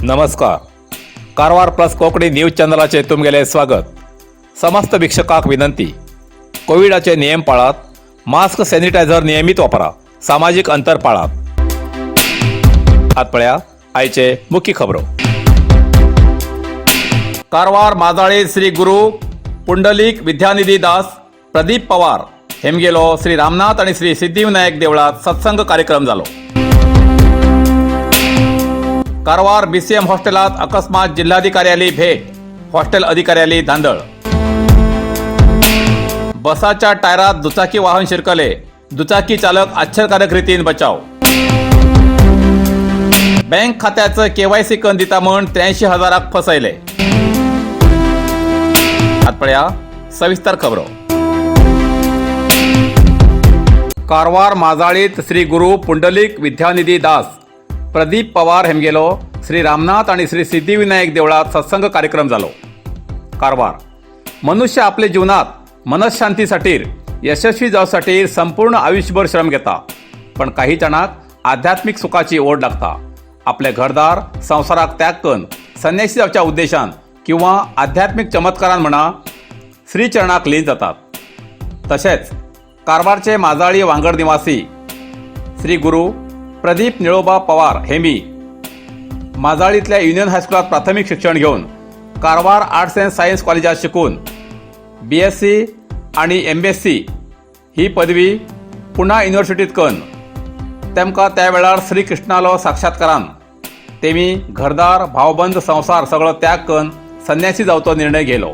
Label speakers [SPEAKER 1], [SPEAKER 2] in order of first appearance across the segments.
[SPEAKER 1] नमस्कार. Karwar plus Konkani news चॅनलाचे तुमगेले स्वागत. समस्त वीक्षकांक विनंती, कोविडाचे नियम पाळात, मास्क सॅनिटायझर नियमित वापरा, सामाजिक अंतर पाळात. आत पळया आयचे मुख्य खबरो. कारवार माजाळी श्री गुरु पुंडलिक विद्यानिधी दास प्रदीप पवार हेमगेलो श्री रामनाथ आणि श्री सिद्धिविनायक देवळात सत्संग कार्यक्रम जालो. कारवार बीसीएम हॉस्टेलात अकस्मात जिल्हाधिकाऱ्याली भेट, हॉस्टेल अधिकाऱ्याली धांदळ. बसाच्या टायरात दुचाकी वाहन शिरकले, दुचाकी चालक आश्चर्यकारक रीतीन बचाव. बँक खात्याचं केवायसी कन दिता म्हण 83,000 फसयले. आतपळ्या सविस्तर खबरो. कारवार माजाळीत श्री गुरु पुंडलिक विद्यानिधी दास प्रदीप पवार हेमगेलो श्री रामनाथ आणि श्री सिद्धिविनायक देवळात सत्संग कार्यक्रम जालो. कारवार मनुष्य आपल्या जीवनात मनशांतीसाठी यशस्वी जावसाठी संपूर्ण आयुष्यभर श्रम घेता, पण काही जणांक आध्यात्मिक सुखाची ओढ लागता. आपले घरदार संसाराक त्याग करून संन्यासी जावच्या उद्देशान किंवा आध्यात्मिक चमत्कारान म्हणा श्रीचरणाक लीन जातात. तसेच कारवारचे माजाळी वांगड निवासी श्री गुरु प्रदीप निळोबा पवार हेमी माजाळीतल्या युनियन हायस्कुलात प्राथमिक शिक्षण घेऊन कारवार आर्ट्स अँड सायन्स कॉलेजात शिकून BSc आणि MSc ही पदवी पुणा युनिव्हर्सिटीत करून तेमकां त्या वेळार श्री कृष्णालो साक्षात्कारान तेमी घरदार भावबंद संसार सगळो त्याग करून संन्यासी जावचो निर्णय घेलो.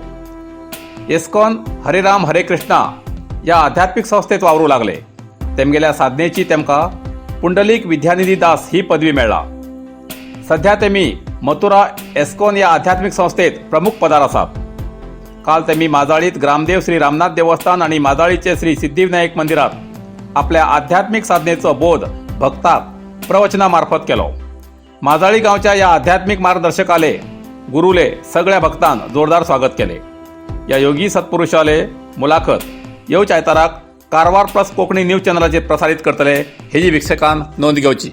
[SPEAKER 1] इस्कॉन हरिराम हरे कृष्णा या आध्यात्मिक संस्थेत वावरू लागले. तेमगेल्या साधनेची तेमकां पुंडलिक विद्यानिधी दास ही पदवी मेळ्ळा. सध्या तेमी मथुरा एस्कॉन या आध्यात्मिक संस्थेत प्रमुख पदार आसात. काल तेमी माजाळीत ग्रामदेव श्री रामनाथ देवस्थान आणि माजाळीचे श्री सिद्धिविनायक मंदिरात आपल्या आध्यात्मिक साधनेचो बोध भक्ताक प्रवचना मार्फत केलो. माजाळी गावच्या या आध्यात्मिक मार्गदर्शकाले गुरुले सगळ्या भक्तान जोरदार स्वागत केले. या योगी सत्पुरुषाले मुलाखत येवच्या आयताराक कारवार प्लस कोंकणी न्यूज चॅनलाचेर प्रसारीत करतले हेजी वीक्षकान नोंद घेवची.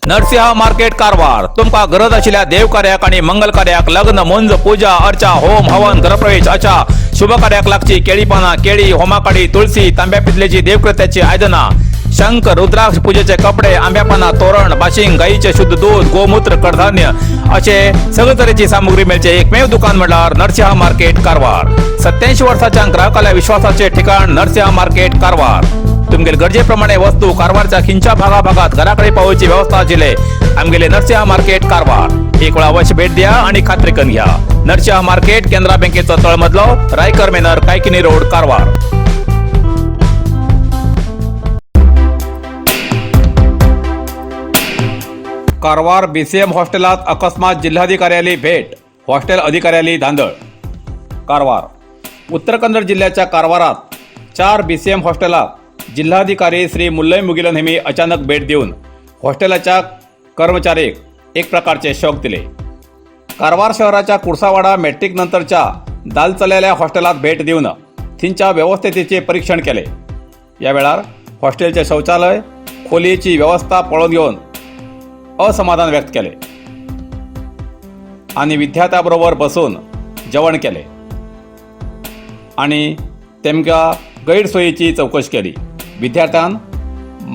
[SPEAKER 1] नरसिंह मार्केट कारवार तुमका गरज आशिल्ल्या देव कार्याक आणि मंगल कार्याक, लग्न मोंज पूजा अर्चा होम हवन गृहप्रवेश अशा शुभ कार्याक लागची केळी पाना, केळी होमाकाडी, तुळसी, तांब्या पितलेची देवकृत्याची आयदना, शंख रुद्राक्ष पूजेचे कपडे, आंब्या पाना, तोरण, बाशिंग, गाईचे शुद्ध दूध, गोमूत्र, कडधान्य असे सगळे तरेची सामुग्री मेळचे एकमेव दुकान म्हणल्यार नरसिंह मार्केट कारवार. 87 वर्षांच्या ग्राहकाला विश्वासाचे ठिकाण नरसिंह मार्केट कारवार. तुमगेल गरजेप्रमाणे वस्तू कारवारच्या खिंच्या भागाभागात घराकडे पावोवची व्यवस्था आशिल्ले आमगेले नरसिंह मार्केट कारवार. एक वेळ अवश्य भेट द्या आणि खात्री करून घ्या. नरसिंह मार्केट केंद्रा बँकेचो तळमजलो, रायकर मेनर, कायकिनी रोड, कारवार. कारवार BCM हॉस्टेलात अकस्मात जिल्हाधिकाऱ्याली भेट, हॉस्टेल अधिकाऱ्याली धांदळ. कारवार उत्तर कन्नड जिल्ह्याच्या कारवारात 4 BCM हॉस्टेलात जिल्हाधिकारी श्री मुल्लय मुगिलन हेमी अचानक भेट देऊन हॉस्टेलाच्या कर्मचाऱ्याक एक प्रकारचे शॉक दिले. कारवार शहराच्या कुर्सावाडा मॅट्रिक नंतरच्या दाल चललेल्या हॉस्टेलात भेट देऊन थिंच्या व्यवस्थेचे परीक्षण केले. या वेळार हॉस्टेलचे शौचालय खोलीची व्यवस्था पळून घेऊन असमाधान व्यक्त केले आणि विद्यार्थ्यांबरोबर बसून जेवण केले आणि तेमकां गैरसोयीची चौकशी केली. विद्यार्थ्यान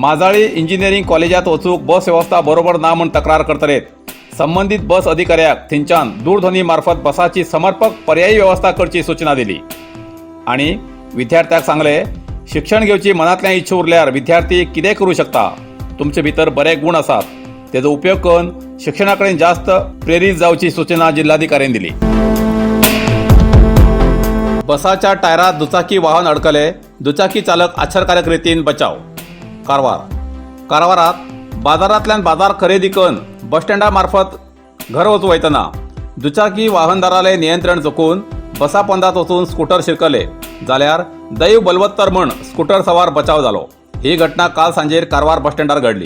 [SPEAKER 1] माजाळी इंजिनियरिंग कॉलेजात वचूक बस व्यवस्था बरोबर ना म्हूण तक्रार करतलेत संबंधित बस अधिकाऱ्याक थंयच्यान दूरध्वनी मार्फत बसाची समर्पक पर्यायी व्यवस्था करची सूचना दिली आणि विद्यार्थ्याक सांगले शिक्षण घेवची मनांतल्यान इच्छा उरल्यार विद्यार्थी कितें करूं शकता. तुमचे भितर बरे गुण आसात, तेजो उपयोग करून शिक्षणा कडेन जास्त प्रेरीत जावची सूचना जिल्हाधिकाऱ्यांनी दिली. बसाच्या टायरात दुचाकी वाहन अडकले, दुचाकी चालक आश्चर्यकारक रितीन बचाव. कारवारात बाजारांतल्यान बाजार खरेदी करून बस स्टँडा मार्फत घर वचूं वयतना दुचाकी वाहनदाराले नियंत्रण चुकून बसा पोंदात वचून स्कूटर शिरकले जाल्यार दैव बलवत्तर म्हूण स्कूटर सवार बचाव जालो. ही घटना काल सांजेर कारवार बस स्टँडार घडली.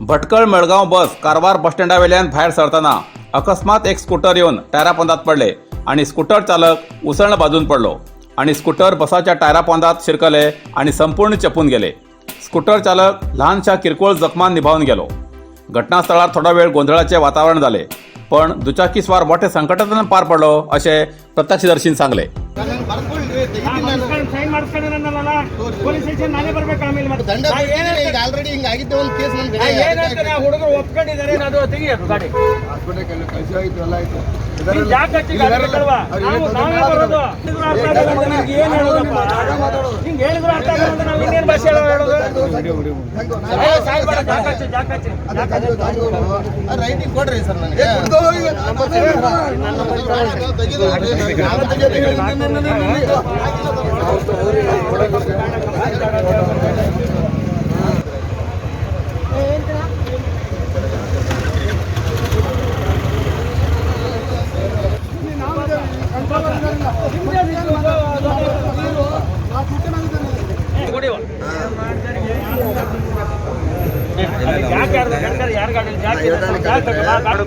[SPEAKER 1] भटकळ मडगांव बस कारवार बस स्टँडा वयल्यान भायर सरतना अकस्मात एक स्कूटर येवन टायरा पोंदात पडले आणि स्कूटर चालक उसळण बाजून पडलो आणि स्कूटर बसाच्या टायरा पोंदात शिरकले आणि संपूर्ण चपून गेले. स्कूटर चालक ल्हानशा किरकोळ जखमान निभावून गेलो. घटनास्थळार थोडा वेळ गोंधळाचे वातावरण झाले, पण दुचाकी स्वार मोठे संकटांतल्यान पार पडलो अशें प्रत्यक्षदर्शीन सांगले.
[SPEAKER 2] ಆಲ್ರೆಡಿ ಹಿಂಗಾಗಿದ್ದೆ ಒಂದು ಕೇಸ್ ನನ್ನ ಕಡೆ
[SPEAKER 3] ಹುಡುಗರು ಒಪ್ಕೊಂಡಿದ್ದಾರೆ ಅದು ತೆಗಿಯೋದು ಗಾಡಿ ಏನ್ ಹೇಳೋದಪ್ಪ ಹಿಂಗ್ ಹೇಳಿದ್ರು ಅರ್ಥ ಆಗಲ್ಲ. ನಾವು ಇನ್ನೇನು ಭಾಷೆ ಹೇಳೋದು
[SPEAKER 2] ರೈಟಿಂಗ್ ಕೊಡ್ರಿ ಸರ್ ನನಗೆ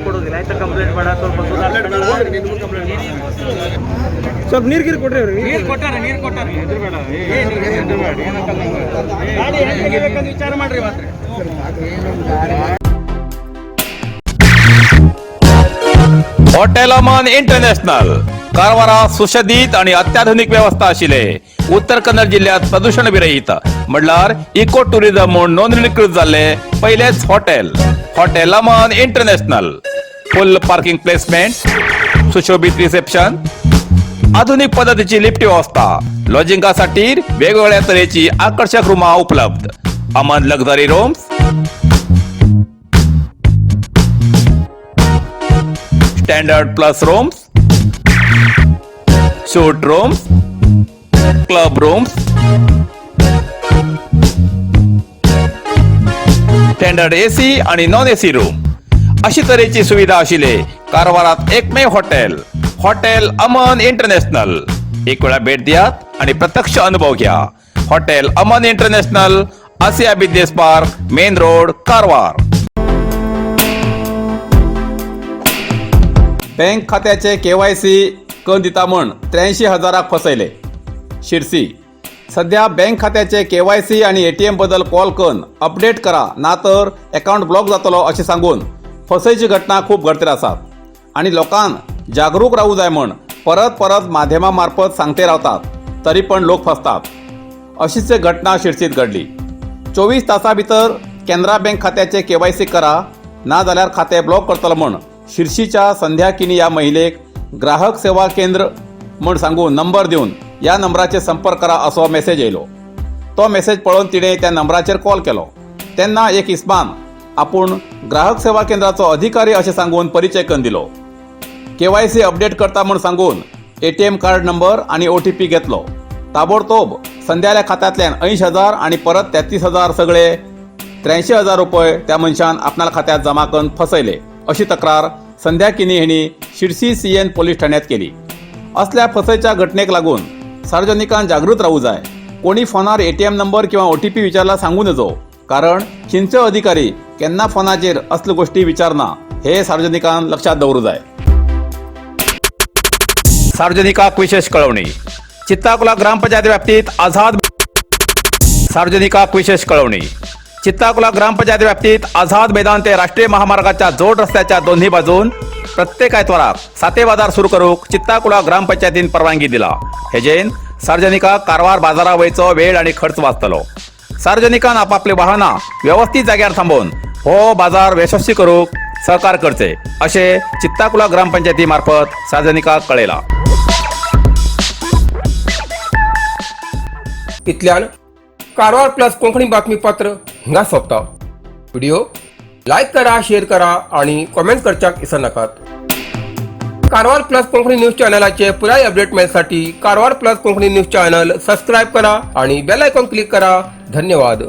[SPEAKER 3] ಕೊಡೋದಿಲ್ಲ ಆಯ್ತಾ ಕಂಪ್ಲೇಂಟ್ ಮಾಡ ಸ್ವಲ್ಪ ನೀರು ಗೀರು ಕೊಡ್ರಿ ಅವ್ರಿಗೆ ನೀರು ಕೊಟ್ಟಾರೆ ಎದುರುಬೇಡ ಗಾಡಿ ಹೆಂಗೆ ತೆಗಿಬೇಕಂತ ವಿಚಾರ ಮಾಡ್ರಿ ಮಾತ್ರ.
[SPEAKER 1] हॉटेल अमन इंटरनॅशनल कारवारात सुशोभित आणि अत्याधुनिक व्यवस्था आशिले. उत्तर कन्नड जिल्ह्यात प्रदूषण विरहित म्हणल्यार इको टुरिझम म्हणून नोंदणीकृत झाले पहिलेच हॉटेल अमन इंटरनॅशनल. फुल पार्किंग प्लेसमेंट, सुशोभित रिसेप्शन, आधुनिक पद्धतीची लिफ्ट व्यवस्था, लॉजिंगासाठी वेगवेगळ्या तऱ्हेची आकर्षक रूमा उपलब्ध. Aman luxury rooms, standard plus rooms, shoot rooms, club rooms, standard AC आणि नॉन एसी रूम अशी तऱ्हेची सुविधा आशिले कारवारात एकमेव हॉटेल अमन इंटरनॅशनल. एक वेळा भेट दियात आणि प्रत्यक्ष अनुभव घ्या. Hotel Aman international, Asia business park, main road, Karwar. Bank खात्याचे केवायसी करून दिता म्हण 83,000 फसयले. शिरसी सध्या बँक खात्याचे केवायसी आणि एटीएम बद्दल कॉल करून अपडेट करा ना तर अकाउंट ब्लॉक जातलो असे सांगून फसयची घटना खूप घडत आसात आणि लोकांक जागरूक राहू जाय म्हण परत माध्यमां मार्फत सांगते रावतात, तरी पण लोक फसतात. अशीच एक घटना शिरसीत घडली. 24 तासां भितर कॅनरा बँक खात्याचे केवायसी करा ना जाल्यार खाते ब्लॉक करतलो म्हण शिरसीच्या संध्या किनी या महिलेक ग्राहक सेवा केंद्र म्हण सांगून नंबर दिवन या नंबराचेर संपर्क करा असो मेसेज येयलो. तो मेसेज पळोवन तिणें त्या नंबराचेर कॉल केलो. तेन्ना एक इस्मान आपूण ग्राहक सेवा केंद्राचो अधिकारी अशें सांगून परिचय करून दिलो. केवायसी अपडेट करता म्हण सांगून एटीएम कार्ड नंबर आणि OTP घेतलो. ताबडतोब संध्याल्या खात्यांतल्यान 80,000 आणि परत 33,000 सगळे 83,000 रुपये त्या मनशान आपल्या खात्यात जमा करून फसयले अशी तक्रार संध्या किनी हेणी शिरसी CN पोलीस ठाण्यात केली. असल्या फसयच्या घटनेक लागून सार्वजनिकांन जागृत राहू जाय. कोणी फोनार एटीएम नंबर किंवा OTP विचारला सांगू नजो, कारण खिंचो अधिकारी केन्ना फोनाचेर असल्यो गोष्टी विचारना हे सार्वजनिकांन लक्षात दवरूं जाय. सार्वजनिकांक विशेष कळवणी. चित्ताकुला ग्रामपंचायत व्याप्तीत चित्ताकुला ग्रामपंचायत व्याप्तीत आझाद मैदान ते राष्ट्रीय महामार्गाच्या जोड रस्त्याच्या दोन्ही बाजून प्रत्येक आयतवाराक साते बाजार सुरू करूक चित्ताकुला ग्रामपंचायतीन परवानगी दिला. हेजेन सार्वजनिकांक कारवार बाजारा वयचो वेळ आणि खर्च वाचतलो. सार्वजनिकांन आपापले वाहनां व्यवस्थित जाग्यार थांबोवन हो बाजार यशस्वी करूंक सहकार करचे अशे चित्ताकुला ग्रामपंचायती मार्फत सार्वजनिकांक कळयला.
[SPEAKER 4] इतल्यान कारवार प्लस कोंकणी बातमीपत्र हिंगा सोंपता. व्हिडिओ लाईक करा, शेअर करा आणि कमेंट करच्याक विसरू नकात. कारवार प्लस कोंकणी न्यूज चॅनलाचे पुराय अपडेट मेळसाठी Karwar plus Konkani news channel subscribe करा आणि बेल आयकॉन क्लिक करा. धन्यवाद.